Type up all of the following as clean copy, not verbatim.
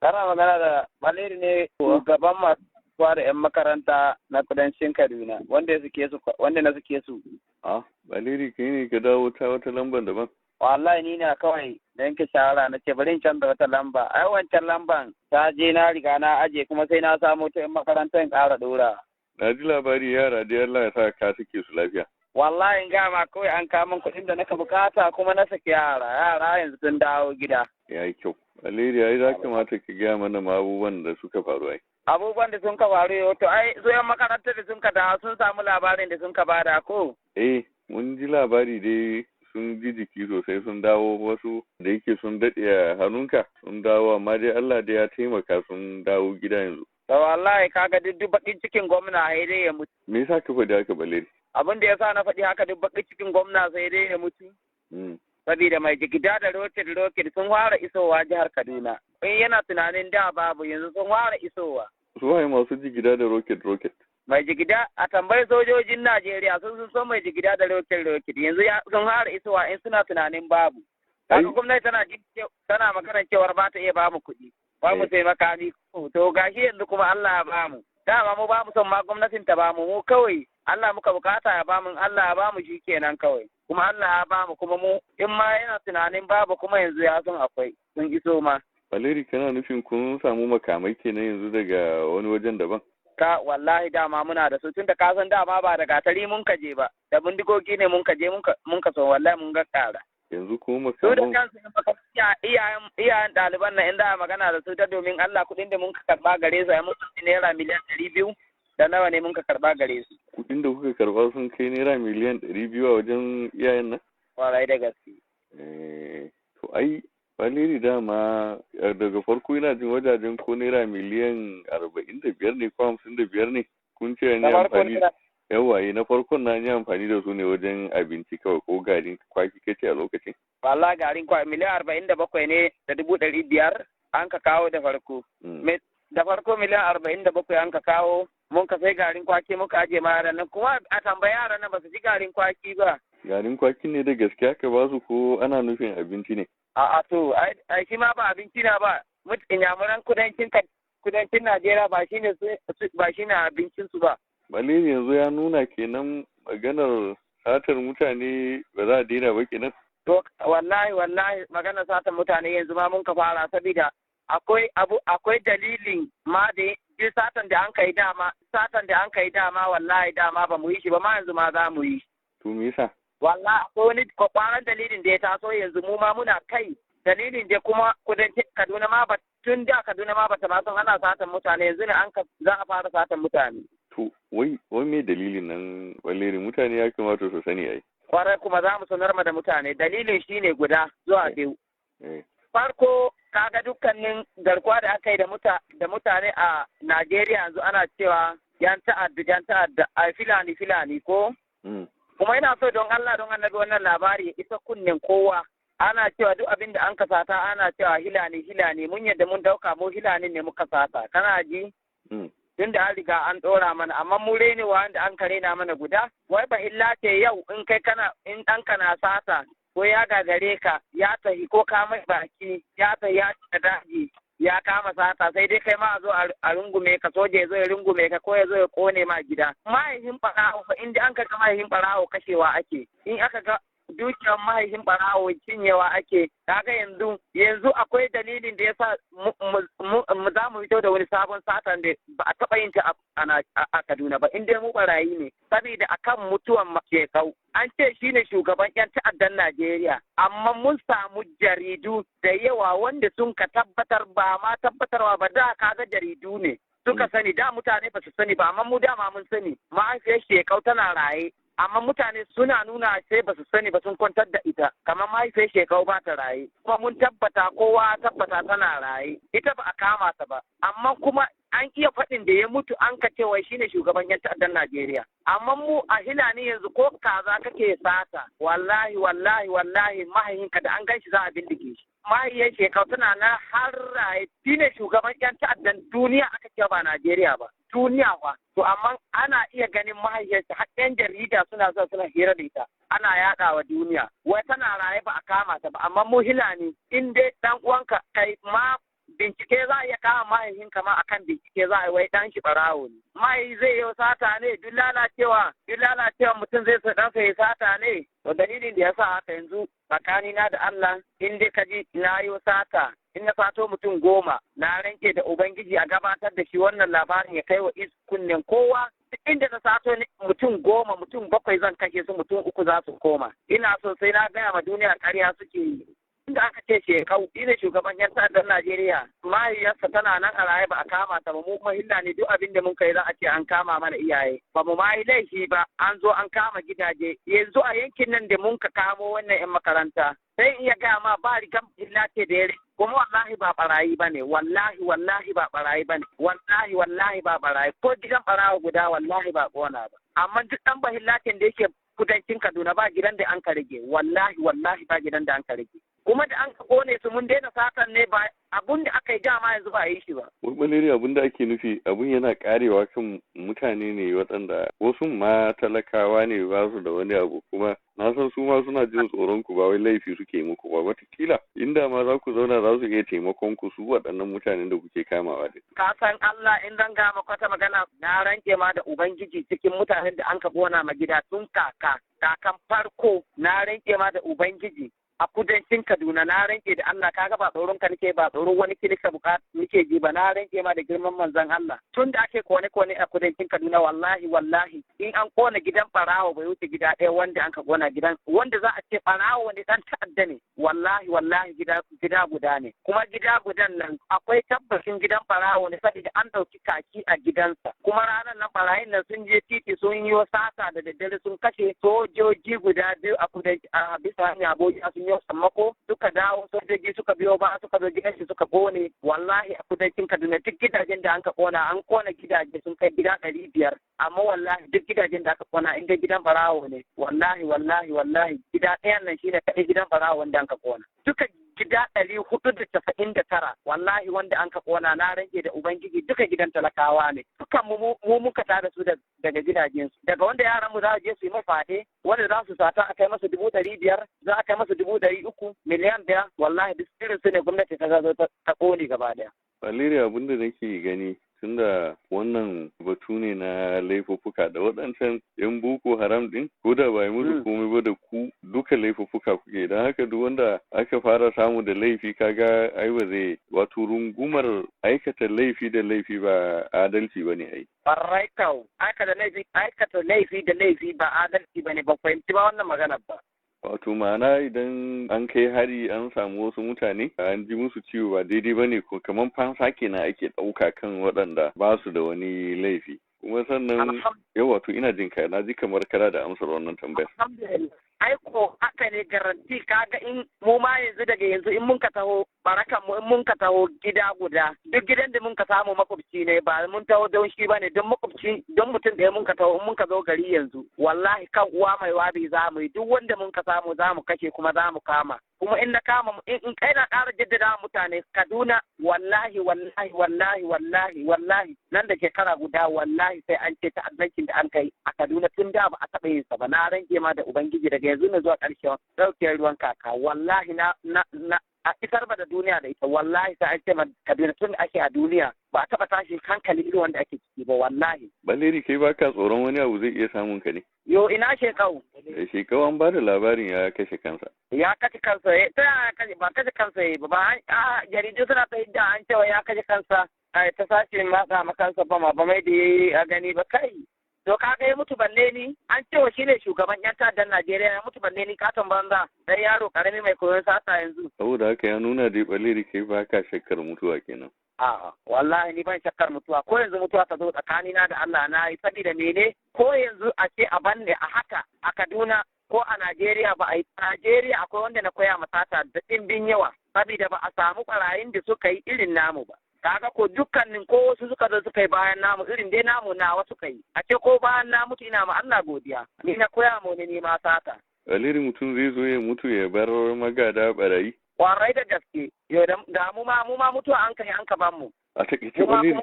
Kana magana da Baleri ne gaban masu kwara 'yan makaranta na kudancin Kaduna wanda na suke su. Baleri kai ne ka dawo ta wata lambar daban. Wallahi ni na kawai da yanke shawara na ce bari in canza wata lamba. Ai wancan lamban ta je na riga na aje kuma sai na samu ta 'yan makarantar in ƙara ɗora. Na ji labari yara da Allah ya sa ka suke su lafiya. Wallahi in gama kawai an kawo kuɗin da naka bukata kuma na saki yara yanzu sun dawo gida. Ya yi kyau. Baleri ai za kamata ka gaya mana ma abubuwan da suka faru ai. Abubuwan da sun ka faru yau to ai su 'yan makarantar da sun ka dawo sun samu labarin da sun ka bada ko. Mun ji labari dai sun ji jiki sosai sun dawo wasu da yake sun daɗe a hannunka sun dawo amma dai Allah da ya taimaka sun dawo gida yanzu. To wallahi kaga duk bakin cikin gwamna sai dai ya mutu. Me yasa ka faɗi haka Baleri? Abin da yasa na faɗi haka duk bakin cikin gwamna sai dai ya mutu. Saboda mai jigida da roket sun fara isowa jihar Kaduna. In yana tunanin da babu yanzu sun fara isowa. Su waye masu jigida da roket? Mai jigida a tambayi sojojin Najeriya sun so mai jigida da roket yanzu sun fara isowa in suna tunanin babu. Haka gwamnati tana magana cewar ba ta iya ba mu kuɗi. Ba mu sai makami. To gashi yanzu kuma Allah ya ba mu. Dama mu ba mu son ma gwamnatin ta ba mu kawai Allah muka bukata ya ba mu Allah ya ba mu shi kenan kawai. Kuma Allah ya ba mu kuma mu in ma yana tunanin babu kuma yanzu ya san akwai sun iso ma. Baleri kana nufin kun samu makamai kenan yanzu daga wani wajen daban? Wallahi dama muna da su tunda ka san dama ba da gatari mun kaje ba da bindigogi ne mun kaje mun ka so wallahi mun ga kara. Yanzu kuma su da kansu iyayen ɗaliban na inda magana da su ta domin Allah kuɗin da mun ka karɓa gare su ai mun naira miliyan 200 da nawa ne mun ka karɓa gare su. Kuɗin da kuka karɓa sun kai naira miliyan 200 a wajen iyayen nan? Wallahi da gaske. To ai Baleri dama daga farko ina jin wajajen ko naira miliyan 45 ne ko 55 ne kun ce ne amfani yawaye na farkon na yi amfani da su ne wajen abinci kawai ko garin kwaki kace a lokacin. Wallahi garin kwaki miliyan 47 ne da 500 an ka kawo da farko. Da farko miliyan 47 an ka kawo mun ka sai garin kwaki muka aje ma yaran nan kuma a tambaya yaran nan ba su ji garin kwaki ba. Garin kwaki ne da gaskiya ka ba su ko ana nufin abinci ne? A'a to ai shi ma ba abinci na ba inyamuran kudancin Najeriya ba shine abincin su ba. Baleri yanzu ya nuna kenan maganar satar mutane ba za a daina ba kenan. To wallahi maganar satar mutane yanzu ma mun ka fara saboda akwai dalilin ma da satan da an kai dama wallahi dama ba mu yi shi ba ma yanzu ma za mu yi. To me yasa? Wallahi akwai wani kwakwaran dalilin da ya taso yanzu mu ma muna kai dalilin da kuma kudancin Kaduna ma ba tun da Kaduna ma bata ma san ana satan mutane yanzu ne za a fara satan mutane. To wai me dalilin nan Baleri mutane ya kamata su sani ai. Kwarai kuma za mu sanar ma da mutane dalilin shine guda zuwa biyu. Farko kaga dukkanin garkuwa da aka yi da mutane a Najeriya yanzu ana cewa yan ta'adda a filani ko? Kuma ina so don Allah don annabi wannan labari ya isa kunnen kowa. Ana cewa duk abin da an kasata ana cewa hilani mun yadda mun dauka mu hilani ne muka sata kana ji? Tun da an riga an ɗora mana amma mu rene wanda an kare na mana guda wai ba illa ce yau in ɗanka na sata ko ya gagare ka ya tahi ko ka mai baki ya tahi ya cika daji ya kama sata sai dai kai ma a zo a rungume ka soja ya zo ya rungume ka ko ya zo ya kone ma gida mahaifin ɓarawo fa inda an kaga mahaifin ɓarawo kashewa ake in aka ga dukiyar mahaifin ɓarawo cinyewa ake kaga yanzu akwai dalilin da yasa mu za mu fito da wani sabon satan da ba a taɓa yin ta a Kaduna ba inda mu barayi ne saboda akan mutuwan Shekau an ce shine shugaban 'yan ta'addan Najeriya amma mun samu jaridu da yawa wanda sun ka tabbatar ba ma tabbatarwa ba da kaga jaridu ne suka sani da mutane ba su sani ba amma mu dama mun sani mahaifiyar Shekau tana raye amma mutane suna nuna sai ba su sani ba sun kwantar da ita kamar mahaifiyar Shekau ba ta raye kuma mun tabbata kowa tabbata tana raye ita ba a kama ta ba amma kuma an iya faɗin da ya mutu an ka cewa shine shugaban 'yan ta'addan Najeriya amma mu a Hilani yanzu ko kaza kake sata wallahi mahaihinka da an gan shi za a bindige shi mahaifiyar Shekau tana na har raye shine shugaban 'yan ta'addan duniya aka ce ba Najeriya ba duniya ba to amma ana iya ganin mahaifiyarsa har 'yan jarida suna zuwa suna hira da ita ana yaɗa wa duniya wai tana raye ba a kama ta ba amma mu Hilani in dai dan uwanka kai ma bincike za a iya kama mahaifin kama akan bincike za a yi wai dan shi barawo ne. Mahaifi zai yi sata ne duk lalacewa mutum zai so ɗansa ya sata ne. To dalilin da ya sa haka yanzu tsakanina da Allah in dai ka ji na yi sata in na sato mutum 10 na ranke da Ubangiji a gabatar da shi wannan labarin ya kai wa kunnen kowa. Inda na sato mutum 10 mutum 7 zan kashe su mutum 3 za su koma. Ina so sai na gaya ma duniya ƙarya suke yi. Inda aka ce shekau shi ne shugaban 'yan ta'addar Najeriya mahaifiyarsa tana nan a raye ba a kama ta ba mu kuma hilla ne duk abin da mun kai za a ce an kama mana iyaye ba mu ma yi laifi ba an zo an kama gidaje yanzu a yankin nan da mun ka kamo wannan 'yan makaranta sai iya gaya ma ba rigan hilla ce da ya kuma wallahi ba barayi ba ne wallahi ba barayi ba ne wallahi ba barayi ko gidan barawa guda wallahi ba kona ba amma duk ɗan bahillacin da yake kudancin Kaduna ba gidan da an ka rage wallahi ba gidan da an ka rage kuma da an ka kone su mun daina satan ne ba abun da aka yi dama yanzu ba a yi shi ba. Wani abun da ake nufi abun yana karewa kan mutane ne waɗanda wasu ma talakawa ne ba su da wani abu kuma na san su ma suna jin tsoron ku ba wai laifi suke muku ba watakila inda ma za ku zauna za su iya taimakon ku su waɗannan mutanen da kuke kamawa da. Ka san Allah in zan ga maka wata magana na ranke ma da Ubangiji cikin mutanen da an ka gona ma gida tun kakan farko na ranke ma da Ubangiji. A kudancin Kaduna na ranke da Allah kaga ba tsoron ka nake ba tsoron wani kilika bukatu nake ji ba na ranke ma da girman manzon Allah tun da ake kone a kudancin Kaduna wallahi in an kona gidan barawo bai wuce gida ɗaya wanda an ka kona gidan wanda za a ce barawo ne dan ta'adda ne wallahi gida guda ne kuma gida gudan nan akwai tabbacin gidan barawo ne saboda an dauki kaki a gidansa kuma ranar nan barayin nan sun je titi sun yi sata da daddare sun kashe sojoji guda 2 a kudanci a bisa hanya Abuja sun yau sammako suka dawo sojoji suka biyo ba suka zo gidan shi suka kone wallahi a kudancin Kaduna duk gidajen da an kona gidaje sun kai gida 500 amma wallahi duk gidajen da aka kona inda gidan barawo ne wallahi gida ɗayan nan shine kaɗai gidan barawo wanda an ka kona duka gida 499 wallahi wanda an ka kona na rage da Ubangiji duka gidan talakawa ne dukan mu muka tada su daga gidajen su daga wanda yaran mu za su je su yi mafade wanda za su sata a kai masa 500,000 za a kai masa 300,000 miliyan 1 wallahi duk irin su ne gwamnati ta zo ta kone gaba daya. Valeri abin da nake gani tunda wannan batu ne na laifuffuka da waɗancan 'yan boko haram din ko da ba yi musu komai ba da ku duka laifuffuka kuke don haka duk wanda aka fara samu da laifi kaga ai ba zai wato rungumar aikata laifi da laifi ba adalci bane ai. Barrai kau aikata laifi da laifi ba adalci bane ba fahimci ba wannan magana ba. Wato ma'ana idan an kai hari an samu wasu mutane an ji musu ciwo ba daidai ba ne ko kamar fansa kenan ake ɗauka kan waɗanda ba su da wani laifi. Kuma sannan yau wato ina jin ka na ji kamar kana da amsar wannan tambayar. Aiko haka ne garanti kaga in mu ma yanzu daga yanzu in mun ka taho barakan mu in mun ka taho gida guda duk gidan da mun ka samu makwabci ne ba mun taho don shi bane don makwabci don mutum da mun ka taho in mun ka zo gari yanzu wallahi kan uwa mai wabi za mu yi duk wanda mun ka samu za mu kashe kuma za mu kama kuma in na kama in kai na ƙara jaddada mutane Kaduna wallahi nan da shekara guda wallahi sai an ce ta'addancin da an kai a Kaduna tun da ba a taɓa yin sa ba na ranke ma da Ubangiji daga yanzu na zuwa ƙarshen ɗaukiyar ruwan kaka wallahi na a isar ba da duniya da ita wallahi sai an ce ma Kaduna tun da ake a duniya ba a taɓa tashi hankali irin wanda ake ciki ba wallahi. Valeri kai baka tsoron wani abu zai iya samun ka ne? Yo ina shekau. Shekau an ba da labarin ya kashe kansa. Ya kashe kansa ta ba kashe kansa ba jaridu suna ta yadda an cewa ya kashe kansa ta sace matsa makansa ba ma ba mai da yayi a gani ba kai. To kaga ya mutu balle ni an cewa shine shugaban yan ta'addan Najeriya ya mutu balle ni katon banza dan yaro karami mai koyon sata yanzu. Saboda haka ya nuna dai Valeri kai ba ka shakkar mutuwa kenan. A'a wallahi ni ban shakkar mutuwa ko yanzu mutuwa ta zo tsakanina da Allah na yi sabida mene ko yanzu a ce a banne a haka a Kaduna ko a Najeriya ba a yi Najeriya akwai wanda na koya masata da ɗimbin yawa sabida ba a samu ɓarayin da suka yi irin namu ba. Kaga ko dukkanin ko wasu suka zo suka yi bayan namu irin dai namu nawa suka yi a ce ko bayan na mutu ina ma Allah godiya ni na koya mu ne ma sata. Valeri mutum zai zo ya mutu ya bar magada barayi. Kwarai da gaske yau da mu ma mutuwa an kai an ka ban mu. A takaice Valeri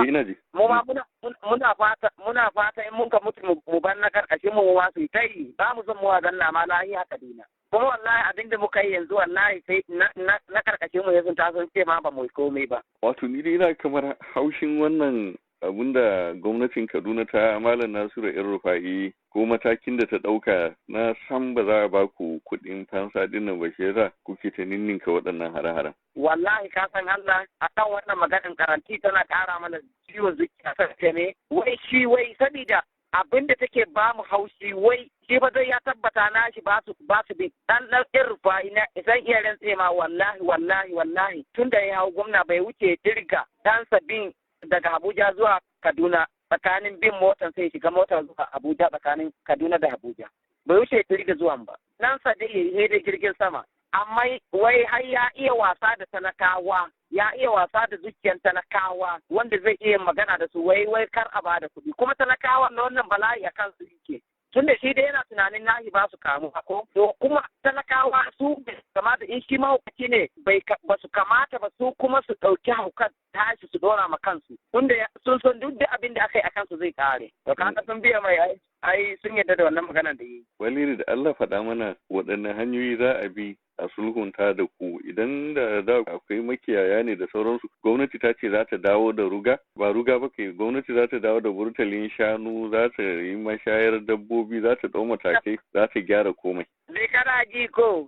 ina ji. Mu ma muna fata in mun ka mutu mu ban na karkashin mu ma su kai ba mu son mu zanna ma lahiya Kaduna. kuma wallahi abin da muka yi yanzu wallahi sai na karkashin mu sun taso ce ma ba mu komai ba. Wato ni dai ina kamar haushin wannan abinda gwamnatin Kaduna ta Malam Nasiru El-Rufai ko matakin da ta ɗauka na san ba za a ba ku kuɗin fansa dinnan ba shi yasa kuke ta ninninka waɗannan hare-haren. Wallahi ka san Allah akan wannan maganin karanti tana ƙara mana ciwon zuciya sai ne wai sabida abin da take ba mu haushi wai shi ba zai ya tabbata na shi ba su bi dan El-Rufai na zan iya rantse ma wallahi tun da ya hau gwamna bai wuce dirga dan sabbin daga Abuja zuwa Kaduna tsakanin bin motar sai shiga motar zuwa Abuja tsakanin Kaduna da Abuja. Bai wuce dirga zuwan ba. Nan sa dai yayi da jirgin sama. Amma wai har ya iya wasa da talakawa, ya iya wasa da zuciyar talakawa wanda zai iya magana da su wai kar a bada kuɗi. Kuma talakawa na wannan bala'i a kansu yake. Tun da shi dai yana tunanin nahi ba su kamu ko to kuma talakawa su kamata in shi mahaukaci ne ba su kamata ba su kuma su ɗauki haukar tashi su dora ma kansu tun da sun san duk da abin da aka yi a kansu zai kare to kaga sun biya mai ai sun yarda da wannan magana da yi. Waliri da Allah faɗa mana waɗanne hanyoyi za a bi a sulhunta da ku idan da akwai makiyaya ne da sauransu gwamnati ta ce za ta dawo da ruga ba ruga ba kai gwamnati za ta dawo da burtalin shanu za ta yi mashayar dabbobi za ta ɗau matakai za ta gyara komai. Ni kana ji ko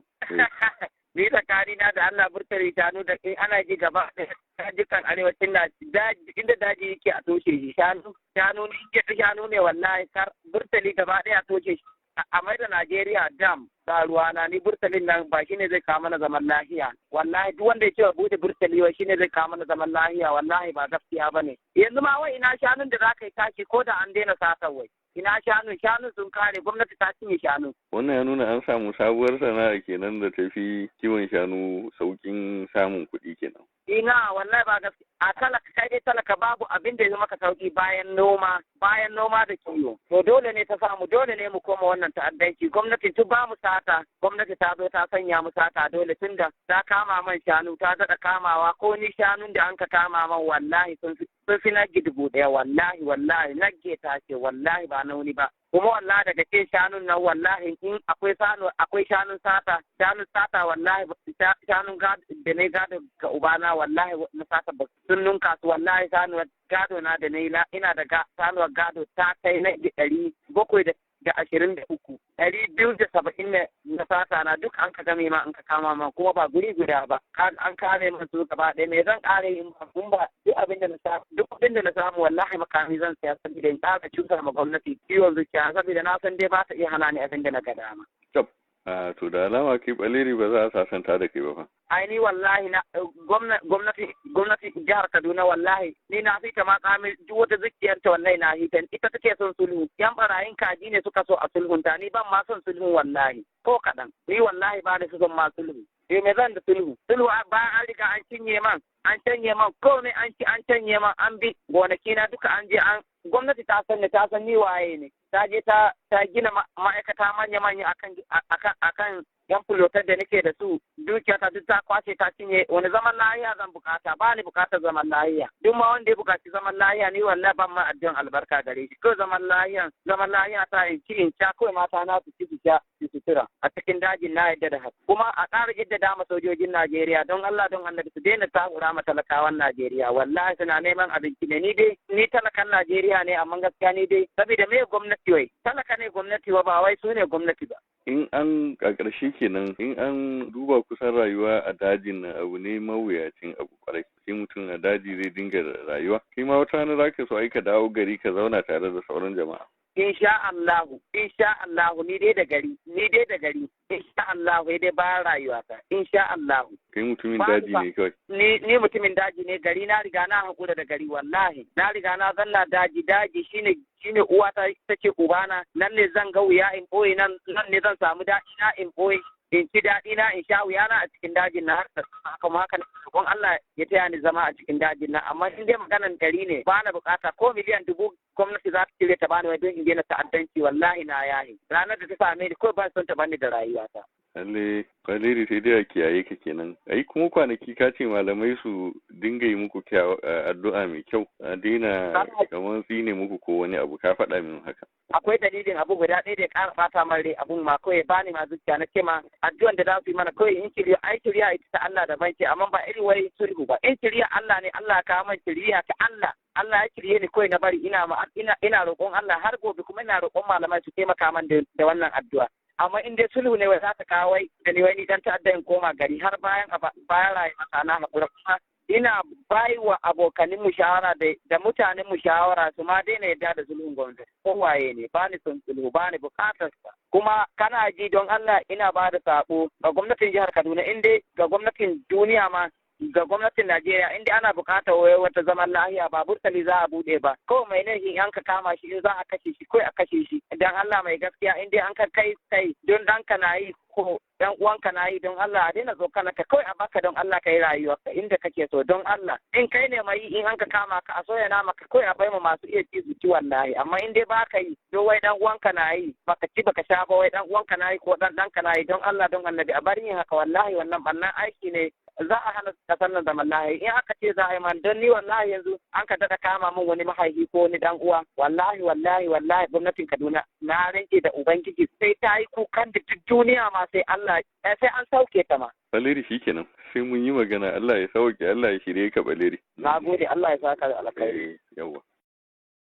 ni tsakanina da Allah burtali shanu da kai ana ji gaba da jikan arewacin daji inda daji yake a toshe shi shanu ne wallahi kar burtali gaba ɗaya a toshe shi a mai da Najeriya dam da ruwana ni burtalin nan ba shine zai kawo mana zaman lahiya wallahi duk wanda ya ce bude burtali wa shine zai kawo mana zaman lahiya wallahi ba gaskiya bane yanzu ma wai ina shanun da zaka yi tashi ko da an daina sata wai ina shanun sun kare gwamnati ta cinye shanu. Wannan ya nuna an samu sabuwar sana'a kenan da tafi kiwon shanu saukin samun kuɗi kenan. Ina wallahi ba gaskiya a talaka kai dai talaka babu abin da ya maka sauki bayan noma da kiwo. To dole ne ta samu dole ne mu koma wannan ta'addanci gwamnati tu ba mu sata gwamnati ta zo ta sanya mu sata dole tunda ta kama man shanu ta daɗa kamawa ko ni shanun da an ka kama man wallahi sun fi nagge 1,000 wallahi nagge ta ce wallahi ba nauni ba kuma wallahi daga ce shanun nan wallahi in akwai shanun sata wallahi shanun da ne gado ga ubana wallahi na sata ba sun nunka su wallahi sanu gado na da ne ina da sanuwar gado ta kai na 723 270 na sata na duk an ka game ma an ka kama ma kuma ba guri guda ba an kame man su gaba ɗaya me zan ƙare in ba duk abin da na samu wallahi makami zan saya saboda in ƙara cutar ma gwamnati ciwon zuciya saboda na san dai ba ta iya hana ni abin da na ga dama. To da alama kai baleri ba za a sasanta da kai ba fa. Ai ni wallahi na gwamnati jihar Kaduna wallahi ni na fita ma kamin duk wata zuciyarta wallahi na hitan ita take son sulhu yan barayin kaji ne suka so a sulhunta ni ban ma son sulhu wallahi ko kaɗan ni wallahi ba da son ma sulhu. Me zan da sulhu bayan an riga an canye man komai an canye man an bi gonaki na duka an je an gwamnati ta san ni waye ne ta je ta gina ma'aikata manya akan yan fulotar da nake da su dukiya ta duk ta kwace ta cinye wani zaman lahiya zan bukata ba ni bukatar zaman lahiya duk ma wanda ya bukaci zaman lahiya ni wallahi ban ma addu'an albarka gare shi ko zaman lahiya ta in ci in sha kawai mata na su ci su sha su sutura a cikin dajin na yadda da haka kuma a ƙara jaddada ma sojojin Najeriya don Allah don Annabi su daina takura ma talakawan Najeriya wallahi suna neman abinci ne ni talakan Najeriya ne amma gaskiya ni dai saboda me gwamnati wai talaka ne gwamnati ba wai su ne gwamnati ba. In an a ƙarshe kenan in an duba kusan rayuwa a dajin na abu ne mawuyacin abu kwarai sai mutum a daji zai dinga rayuwa kai ma wata rana zaka so ai ka dawo gari ka zauna tare da sauran jama'a. Insha Allahu ni dai da gari insha Allahu dai bayan rayuwata insha Allahu. Kai mutumin daji ne kawai. Ni mutumin daji ne gari na riga na hakura da gari wallahi na riga na zanna daji shine uwata take ubana nan ne zan ga wuya in boye nan ne zan samu daɗi na in boye in ci daɗi na in sha wuya na a cikin dajin na har kuma haka kun Allah ya taya ni zama a cikin dajin na amma in dai maganan gari ne ba na bukata ko miliyan 1000 gwamnati za ta cire ta bani wai don in daina ta'addanci wallahi na yahi ranar da ta same ni ko ban son ta bani da rayuwata. lalle Valeri sai dai a kiyaye ka kenan. Ai kuma kwanaki ka ce malamai su dinga yi muku addu'a mai kyau. A daina kamar tsine muku ko wani abu ka faɗa min haka. Akwai dalilin abu guda ɗaya da ya ƙara ɓata min rai abun ma kawai bani ma zuciya na ce ma addu'an da za su yi mana kawai in kiriya ai kiriya ita ta Allah da banki amma ba irin wai sulhu ba. In kiriya Allah ne Allah ka man kiriya ta Allah. Allah ya kiriye ni kawai na bari ina roƙon Allah har gobe kuma ina roƙon malamai su taimaka min da wannan addu'a. Amma in dai sulhu ne wai za ta kawo wai da ni wai ni dan ta'adda in koma gari har bayan rayuwa na haƙura kuma ina bai wa abokanin mu shawara da mutanen mu shawara su ma daina yadda da sulhun gwamnati ko waye ne ba ni son sulhu ba ni bukatar sa kuma kana ji don Allah ina ba da sako ga gwamnatin jihar Kaduna in dai ga gwamnatin duniya ma ga gwamnatin Najeriya inda ana bukatar wata zaman lahiya ba burtali za a bude ba ko mai laifi an ka kama shi in za a kashe shi ko a kashe shi idan Allah mai gaskiya inda an ka kai don danka na yi ko dan uwanka na yi don Allah a daina zo kana ka kawai a baka don Allah ka yi rayuwa inda kake so don Allah in kai ne mai in an ka kama ka a soya na maka kawai a bai mu masu iya ci su ci wallahi amma in dai baka yi don wai dan uwanka na yi baka ci baka sha ba wai dan uwanka na yi ko dan danka na yi don Allah don Annabi a bari yin haka wallahi wannan bannan aiki ne za a hana kasar nan zaman lahi in aka ce za a yi man don ni wallahi yanzu an ka daɗa kama min wani mahaifi ko wani dan uwa wallahi gwamnatin Kaduna na rinke da ubangiji sai ta yi kukan da duk duniya ma sai Allah sai an sauke ta ma. Valeri shikenan sai mun yi magana Allah ya sauke Allah ya shirye ka Valeri. Na gode Allah ya saka da alkhairi. Yawwa.